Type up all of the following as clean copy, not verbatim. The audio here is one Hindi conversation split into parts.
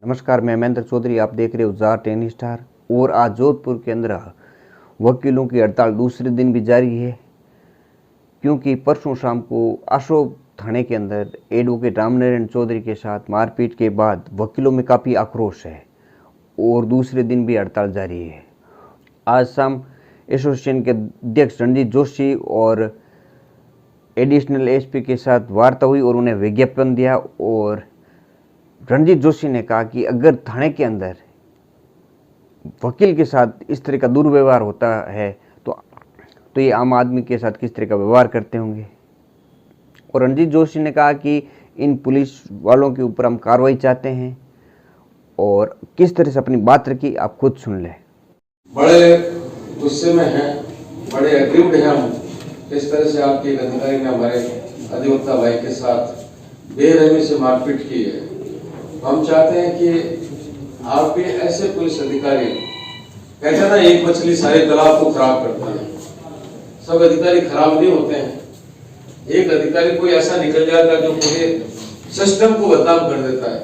नमस्कार, मैं महेंद्र चौधरी। आप देख रहे हो जार टेन स्टार। और आज जोधपुर के अंदर वकीलों की हड़ताल दूसरे दिन भी जारी है, क्योंकि परसों शाम को अशोक थाने के अंदर एडवोकेट रामनारायण चौधरी के साथ मारपीट के बाद वकीलों में काफ़ी आक्रोश है और दूसरे दिन भी हड़ताल जारी है। आज शाम एसोसिएशन के अध्यक्ष रणजीत जोशी और एडिशनल एसपी के साथ वार्ता हुई और उन्हें विज्ञापन दिया। और रणजीत जोशी ने कहा कि अगर थाने के अंदर वकील के साथ इस तरह का दुर्व्यवहार होता है तो ये आम आदमी के साथ किस तरह का व्यवहार करते होंगे। और रणजीत जोशी ने कहा कि इन पुलिस वालों के ऊपर हम कार्रवाई चाहते हैं और किस तरह से अपनी बात रखी आप खुद सुन लें। बड़े गुस्से में हैं, बड़े एग्रीव्ड हैं हम किस तरह से आपके एक अधिकारी ने हमारे अधिवक्ता भाई के साथ बेरहमी से मारपीट की है। हम चाहते हैं कि आप भी ऐसे पुलिस अधिकारी, कहते हैं ना एक मछली सारे तालाब को खराब करती है, सब अधिकारी खराब नहीं होते हैं। एक अधिकारी कोई ऐसा निकल जाता है जो पूरे सिस्टम को बदनाम कर देता है।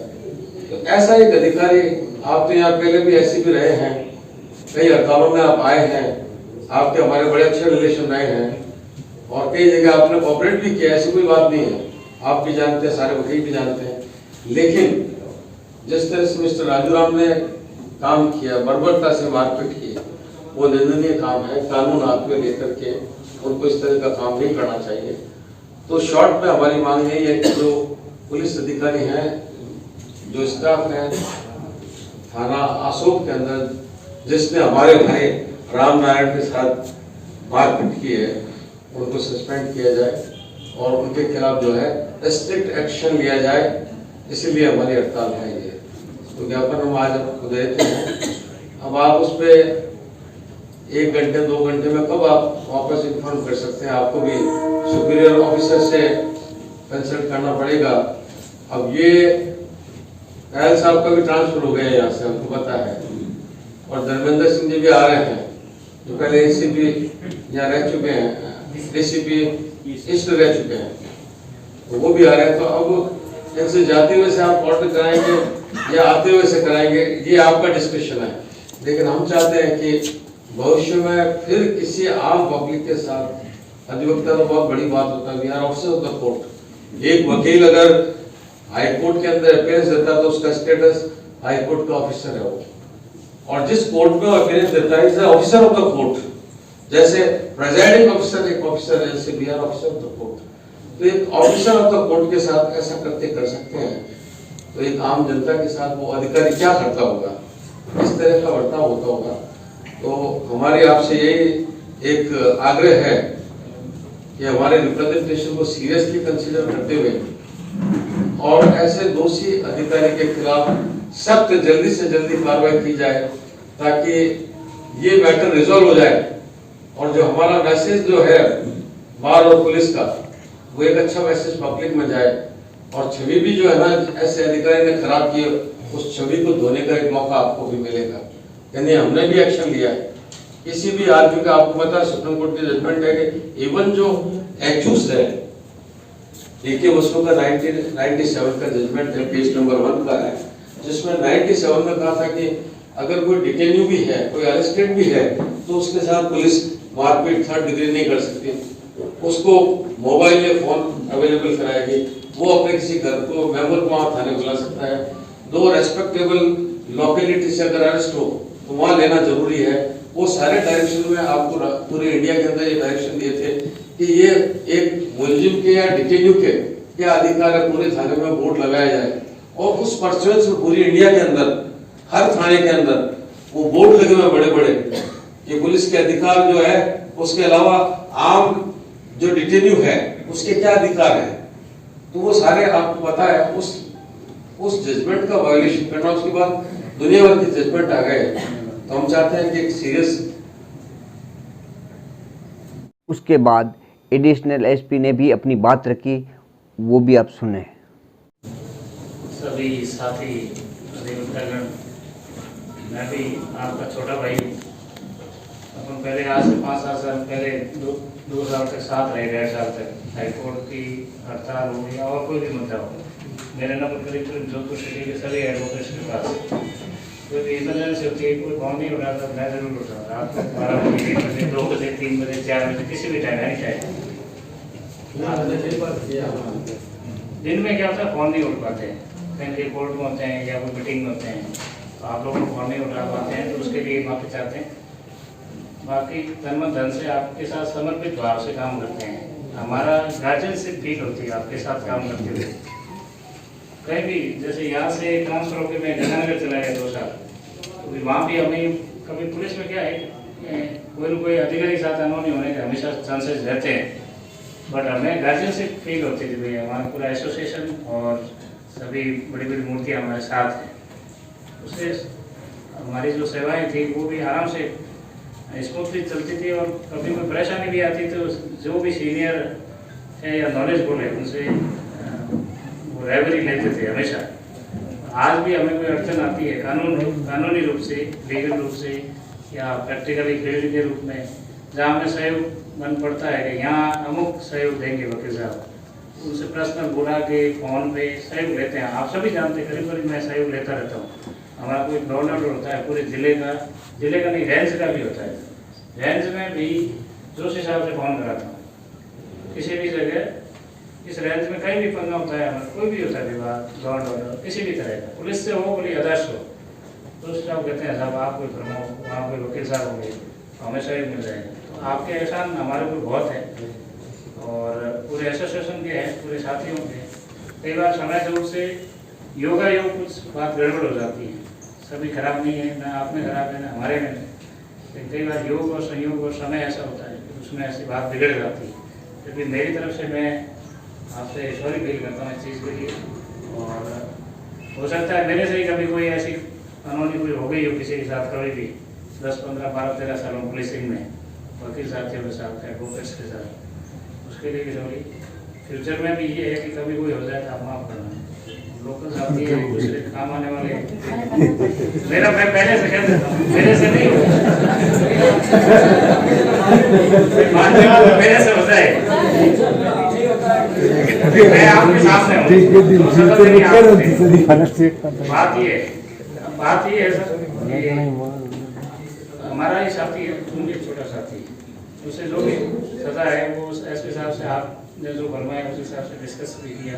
तो ऐसा एक अधिकारी, आप तो यहाँ पहले भी ऐसे भी रहे हैं, कई हड़तालों में आप आए हैं, आपके हमारे बड़े अच्छे रिलेशन रहे हैं और कई जगह आपने कोऑपरेट भी किया, ऐसी कोई बात नहीं है। आप भी जानते हैं, सारे वकील भी जानते हैं। लेकिन जिस तरह से मिस्टर राजूराम ने काम किया, बर्बरता से मारपीट की, वो निंदनीय काम है। कानून हाथ में लेकर के उनको इस तरह का काम नहीं करना चाहिए। तो शॉर्ट में हमारी मांग यही है कि जो पुलिस अधिकारी हैं, जो स्टाफ है थाना अशोक के अंदर, जिसने हमारे भाई रामनारायण के साथ मारपीट की है, उनको सस्पेंड किया जाए और उनके खिलाफ जो है स्ट्रिक्ट एक्शन लिया जाए। इसीलिए हमारी हड़ताल है ये। तो ज्ञापन हम आज आपको देते हैं। अब आप उस पर 1 घंटे 2 घंटे में कब आप वापस इन्फॉर्म कर सकते हैं, आपको भी सुपीरियर ऑफिसर से कंसल्ट करना पड़ेगा। अब ये रायल साहब का भी ट्रांसफर हो गया है यहाँ से, हमको पता है, और धर्मेंद्र सिंह जी भी आ रहे हैं जो पहले एसीपी यहाँ रह चुके हैं, डीसीपी ईस्ट रह चुके हैं, तो वो भी आ रहे हैं। तो अब इनसे जाते हुए से आप ऑर्डर कराएंगे या आते हुए से कराएंगे, ये आपका डिस्कशन है। लेकिन हम चाहते हैं कि भविष्य में फिर किसी आम पब्लिक के साथ, अधिवक्ता तो बहुत बड़ी बात होता है, we are officer of the court. एक वकील अगर हाई कोर्ट के अंदर अपीयरेंस देता है तो उसका स्टेटस हाई कोर्ट का ऑफिसर है वो, और जिस कोर्ट में अपीयरेंस देता है is the officer of the court. जैसे प्रेजाइडिंग ऑफिसर एक ऑफिसर है, जैसे we are officer of the court. तो एक ऑफिसर ऑफ द कोर्ट के साथ ऐसा करते कर सकते हैं, तो एक आम जनता के साथ वो अधिकारी क्या करता होगा, इस तरह का बर्ताव होता होगा। तो हमारी आपसे यही एक आग्रह है कि हमारे रिप्रेजेंटेशन को सीरियसली कंसीडर करते हुए और ऐसे दोषी अधिकारी के खिलाफ सख्त जल्दी से जल्दी कार्रवाई की जाए, ताकि ये मैटर रिजॉल्व हो जाए और जो हमारा मैसेज जो है बार और पुलिस का, वो एक अच्छा मैसेज पब्लिक में जाए। और छवि भी जो है ना ऐसे अधिकारी ने खराब की, उस छवि को धोने का एक मौका आपको भी मिलेगा। यानी हमने भी एक्शन लिया है। किसी भी आदमी का, आपको पता है सुप्रीम कोर्ट की जजमेंट है कि इवन जो एक्यूज है, एक वस्तु का 1997 का जजमेंट है, पेज नंबर 1 का है, जिसमें 97 में कहा था कि अगर कोई डिटेन्यू भी है, कोई अरेस्टेड भी है, तो उसके साथ पुलिस मारपीट 3rd डिग्री नहीं कर सकती। उसको मोबाइल या फोन अवेलेबल कराएगी, वो अपने किसी घर को मेंबर को वहाँ थाने बुला सकता है। 2 रेस्पेक्टेबल लोकेलिटी से अगर अरेस्ट हो तो वहाँ लेना जरूरी है। वो सारे डायरेक्शन में आपको पूरे इंडिया के अंदर ये डायरेक्शन दिए थे कि ये एक मुलजिम के या डिटेन्यू के क्या अधिकार है, पूरे थाने में बोर्ड लगाया जाए। और उस परचुएंस में पूरी इंडिया के अंदर हर थाने के अंदर वो बोर्ड लगे हुए बड़े बड़े कि पुलिस के अधिकार जो है, उसके अलावा आम जो डिटेन्यू है उसके क्या अधिकार है, तो वो सारे आपको पता है। उस जजमेंट का वायलेशन करना, उसके बाद दुनिया भर के जजमेंट आ गए। तो हम चाहते हैं कि एक सीरियस। उसके बाद एडिशनल एसपी ने भी अपनी बात रखी, वो भी आप सुने। सभी साथी अधिवक्तागण, मैं भी आपका छोटा भाई हूँ। अपन पहले आज से 5-7 साल पहले 2 साल तक साथ रहे, 1.5 साल तक हाईकोर्ट की हड़ताल हो या और कोई भी मुद्दा हो, मेरे नंबर करीब जोधपुर सिटी के सभी एडवोकेट्स के पास कोई इमरजेंसी होती है, कोई फोन नहीं हो रहा था, मैं जरूर उठ रहा था। रात को 12 बजे, 1 बजे, 2 बजे, 3 बजे, 4 बजे, किसी भी टाइम एनी टाइम। दिन में क्या होता है, फोन नहीं उठ पाते हैं, कहीं कोर्ट में होते हैं या कोई मीटिंग में होते हैं, तो आप लोगों को फोन नहीं उठा पाते हैं, तो उसके लिए माफी चाहते हैं। बाकी तन मन धन से आपके साथ समर्पित भाव से काम करते हैं। हमारा गार्जियनशिप फील होती है आपके साथ काम करते हुए। कहीं भी जैसे यहाँ से ट्रांसफर होकर मैं गंगानगर चला गया 2 साल, तो वहाँ भी हमें कभी पुलिस में क्या है, कोई न कोई अधिकारी के साथ अनहोनी होने के हमेशा चांसेस रहते हैं, बट हमें गार्जियनशिप फील होती थी भैया। हमारा पूरा एसोसिएशन और सभी बड़ी बड़ी मूर्तियाँ हमारे साथ हैं, उससे हमारी जो सेवाएं थी वो भी आराम से स्मूथली चलती थी। और कभी कोई परेशानी भी आती तो जो भी सीनियर है या नॉलेज बोले उनसे वो रहबरी लेते थे हमेशा। आज भी हमें कोई अड़चन आती है कानूनी रूप से, लीगल रूप से या प्रैक्टिकली फील्ड के रूप में, जहाँ हमें सहयोग मन पड़ता है कि यहाँ अमुक सहयोग देंगे वकील साहब, उनसे पर्सनल बुला के फ़ोन पे सहयोग लेते हैं। आप सभी जानते हैं, करीब मैं सहयोग लेता रहता हूँ। हमारा कोई डोनर होता है पूरे जिले का नहीं, रेंज का भी होता है। रेंज में भी जोश हिसाब से फ़ोन कराता हूँ। किसी भी जगह इस रेंज में कहीं भी पंगा होता है, हमारा कोई भी होता है विवाद, लॉ ऑर्डर किसी भी तरह का, पुलिस से हो बोली अदर्श हो, तो उस साहब कहते हैं साहब आप कोई फरमाओ, वहाँ कोई वकील साहब होंगे तो हमें सहयोग मिल जाएगा। तो आपके एहसान हमारे ऊपर बहुत है और पूरे एसोसिएशन के हैं, पूरे साथियों के। कई बार समय जरूर से योगा कुछ बात गड़बड़ हो जाती है, सभी खराब नहीं है, ना आप में खराब है ना हमारे में, लेकिन कई बार योग और संयोग और समय ऐसा होता है कि उसमें ऐसी बात बिगड़ जाती है। फिर भी मेरी तरफ से मैं आपसे सॉरी फील करता हूँ इस चीज़ के लिए। और हो सकता है मेरे से ही कभी कोई ऐसी अनहोनी कोई हो गई हो किसी के साथ, कभी भी 10, 15, 12, 13 सालों पुलिसिंग में वकील साथियों के साथ, एडवोकेट्स के साथ, उसके लिए भी सॉरी। फ्यूचर में भी ये है कि कभी कोई हो जाए तो आप माफ़ करना। लोकल साथी है, दूसरे काम आने वाले मेरा मैं पहले से कह देता हूँ, मेरे से नहीं मेरे से हो जाए, मैं आपके सामने हूँ। बात ये है सर, हमारा ही साथी है, तुम भी छोटा साथी है, उससे जो भी सजा है वो एसपी साहब से आपने जो फरमाया उस हिसाब से डिस्कस भी किया।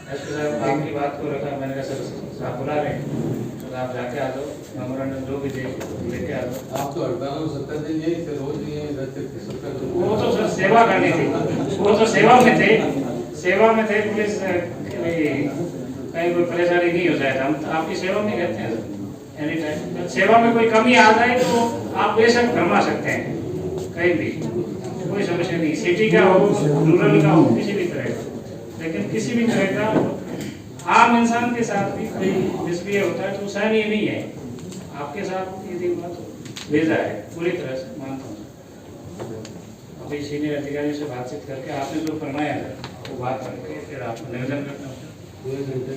एसपी साहब आपकी बात को रखा, मैंने कहा सर साहब बुला रहे तो आप जाके आ जाओ, मेमोरेंडम जो भी लेके आ जाओ। आप तो हड़ताल में 70 दिन यही थे, रोज ये रहते थे। वो तो सर सेवा करनी थी, वो तो सेवा में थे पुलिस, कहीं कोई परेशानी नहीं हो जाए, हम आपकी सेवा में रहते हैं एनी टाइम। सेवा में कोई कमी आ जाए तो आप बेशक फरमा सकते हैं, कहीं भी कोई समस्या नहीं, सिटी का हो, रूरल का हो, किसी भी तरह का। लेकिन किसी भी तरह का आम इंसान के साथ भी कोई मिसबिहेव होता है तो सहनीय नहीं है। आपके साथ ये बात भेजा है, पूरी तरह से मानता हूँ। अभी सीनियर अधिकारी से बातचीत करके आपने जो फरमाया है वो बात करके फिर आपको निवेदन करता हूँ। 2 घंटे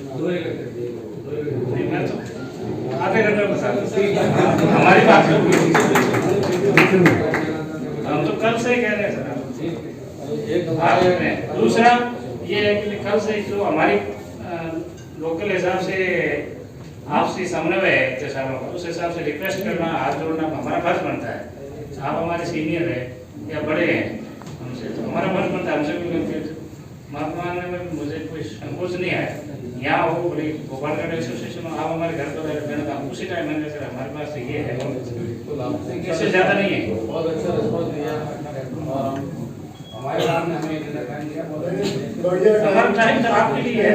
मैं तो आधे घंटे बता हमारी बात हम तो कल से ही कह रहे हैं सर। दूसरा ये है कि कल से जो हमारी लोकल हिसाब से आपसी समन्वय है इतने सालों का, उस हिसाब से रिक्वेस्ट करना, हाथ जोड़ना हमारा फर्ज बनता है। आप हमारे सीनियर है या बड़े हैं हमसे, तो हमारा फर्ज बनता है, हमसे भी गलती माफ मांगने में मुझे कोई संकोच नहीं है। यहाँ हो बोले गोपालगढ़ एसोसिएशन में आप हमारे घर पर रहना, उसी टाइम मैंने सर हमारे पास ये है, इससे ज़्यादा नहीं है। बहुत अच्छा रिस्पॉन्स दिया हमारे सामने, हमें हमारा टाइम तो आपके लिए है।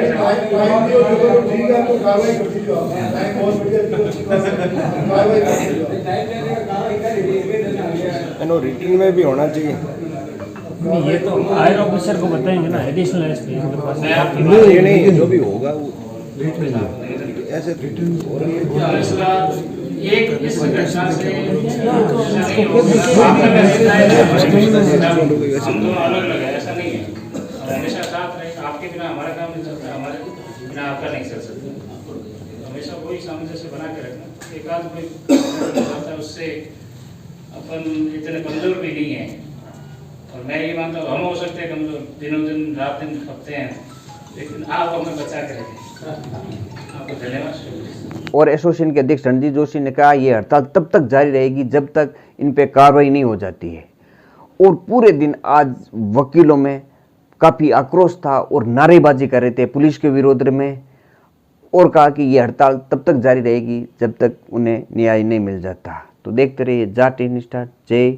रिटिंग में भी होना चाहिए। ये तो हायर ऑफिसर को बताएंगे ना, एडिशनल एसपी के पास। मैं आपकी नहीं जो भी होगा वो ऐसे एक इस घटना से हम दोनों अलग अलग है, ऐसा नहीं है। हमेशा साथ रहे, आपके बिना हमारा काम नहीं चलता, हमारे बिना आपका नहीं चल सकता। हमेशा वही सामंजस्य बना के रखना। एक आध कोई उससे अपन इतने कमजोर भी नहीं है, और मैं ये मानता हूँ हम हो सकते हैं कमजोर, दिनों दिन रात दिन खपते हैं, लेकिन आप हमें बचा के रखें। आपको धन्यवाद। और एसोसिएशन के अध्यक्ष रणजीत जोशी ने कहा ये हड़ताल तब तक जारी रहेगी जब तक इन पे कार्रवाई नहीं हो जाती है। और पूरे दिन आज वकीलों में काफ़ी आक्रोश था और नारेबाजी कर रहे थे पुलिस के विरोध में, और कहा कि ये हड़ताल तब तक जारी रहेगी जब तक उन्हें न्याय नहीं मिल जाता। तो देखते रहिए जा टेन स्टार। जय